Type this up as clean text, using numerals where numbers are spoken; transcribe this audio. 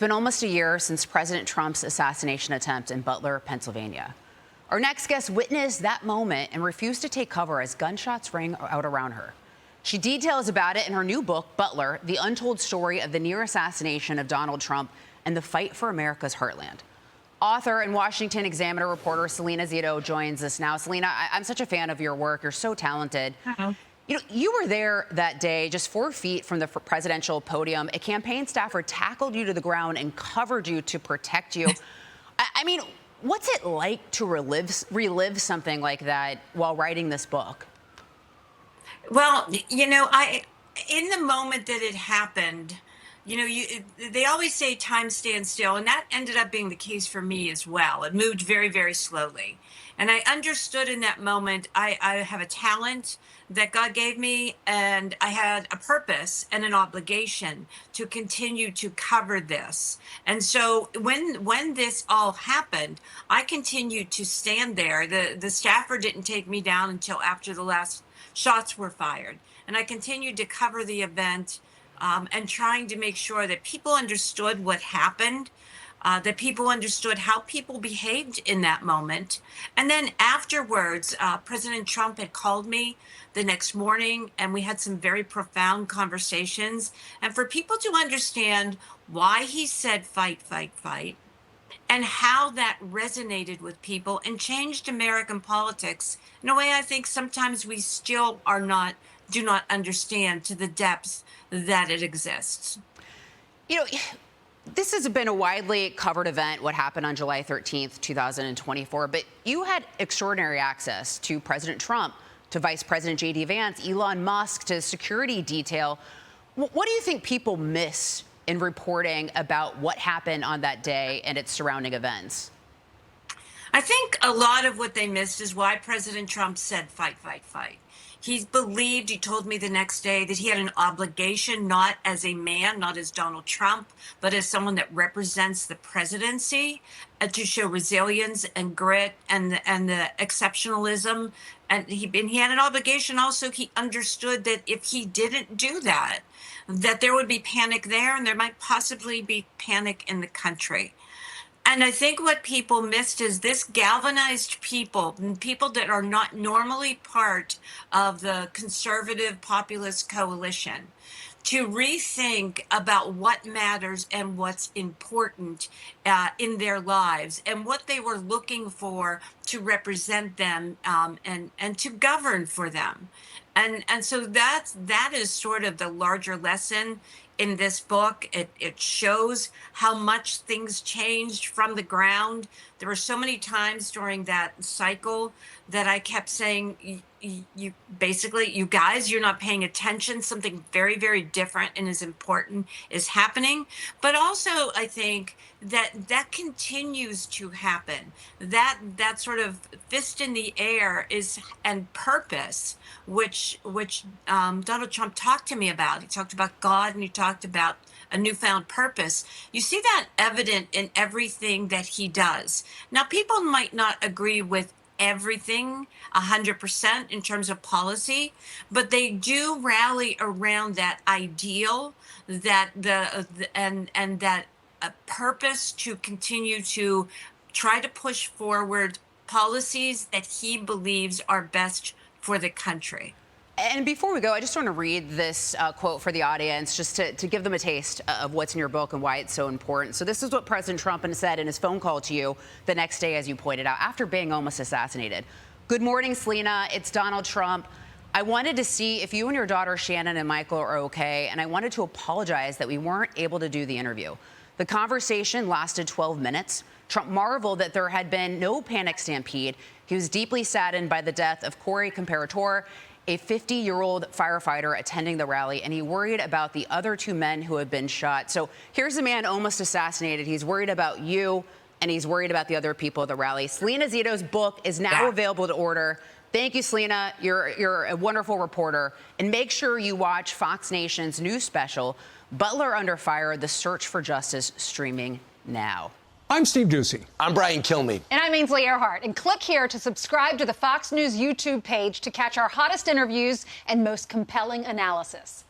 been almost a year since President Trump's assassination attempt in Butler, Pennsylvania. Our next guest witnessed that moment and refused to take cover as gunshots rang out around her. She details about it in her new book, Butler, The Untold Story of the Near Assassination of Donald Trump and the Fight for America's Heartland. Author and Washington Examiner reporter Selena Zito joins us now. Selena, I'm such a fan of your work. You're so talented. You know, you were there that day, just 4 feet from the presidential podium. A campaign staffer tackled you to the ground and covered you to protect you. I mean, what's it like to relive something like that while writing this book? Well, in the moment that it happened, they always say time stands still, and that ended up being the case for me as well. It moved very, very slowly. And I understood in that moment, I have a talent that God gave me, and I had a purpose and an obligation to continue to cover this. And so when this all happened, I continued to stand there. The staffer didn't take me down until after the last shots were fired. And I continued to cover the event and trying to make sure that people understood what happened, that people understood how people behaved in that moment. And then afterwards, President Trump had called me the next morning, and we had some very profound conversations. And for people to understand why he said fight, fight, fight, and how that resonated with people and changed American politics in a way I think sometimes we still do not understand to the depths that it exists. You know, this has been a widely covered event, what happened on July 13th, 2024, but you had extraordinary access to President Trump, to Vice President J.D. Vance, Elon Musk, to security detail. What do you think people miss in reporting about what happened on that day and its surrounding events? I think a lot of what they missed is why President Trump said fight, fight, fight. He told me the next day that he had an obligation, not as a man, not as Donald Trump, but as someone that represents the presidency, to show resilience and grit and the exceptionalism. And he had an obligation also. He understood that if he didn't do that, that there would be panic there and there might possibly be panic in the country. And I think what people missed is this galvanized people that are not normally part of the conservative populist coalition, to rethink about what matters and what's important in their lives and what they were looking for to represent them and to govern for them. And so that is sort of the larger lesson in this book. It shows how much things changed from the ground. There were so many times during that cycle that I kept saying, you guys, you're not paying attention. Something very, very different and as important is happening. But also, I think that continues to happen. That sort of fist in the air and purpose, which Donald Trump talked to me about. He talked about God, and he talked about a newfound purpose. You see that evident in everything that he does. Now, people might not agree with everything 100% in terms of policy, but they do rally around that ideal, that and that purpose to continue to try to push forward policies that he believes are best for the country. And before we go, I just want to read this quote for the audience, just to give them a taste of what's in your book and why it's so important. So this is what President Trump said in his phone call to you the next day, as you pointed out, after being almost assassinated. Good morning, Selena. It's Donald Trump. I wanted to see if you and your daughter Shannon and Michael are okay, and I wanted to apologize that we weren't able to do the interview. The conversation lasted 12 minutes. Trump marveled that there had been no panic stampede. He was deeply saddened by the death of Corey Comparator, a 50-year-old firefighter attending the rally, and he worried about the other 2 men who had been shot. So here's a man almost assassinated. He's worried about you, and he's worried about the other people at the rally. Selena Zito's book is now available to order. Thank you, Selena. You're a wonderful reporter. And make sure you watch Fox Nation's new special, Butler Under Fire, The Search for Justice, streaming now. I'm Steve Doocy. I'm Brian Kilmeade. And I'm Ainsley Earhart. And click here to subscribe to the Fox News YouTube page to catch our hottest interviews and most compelling analysis.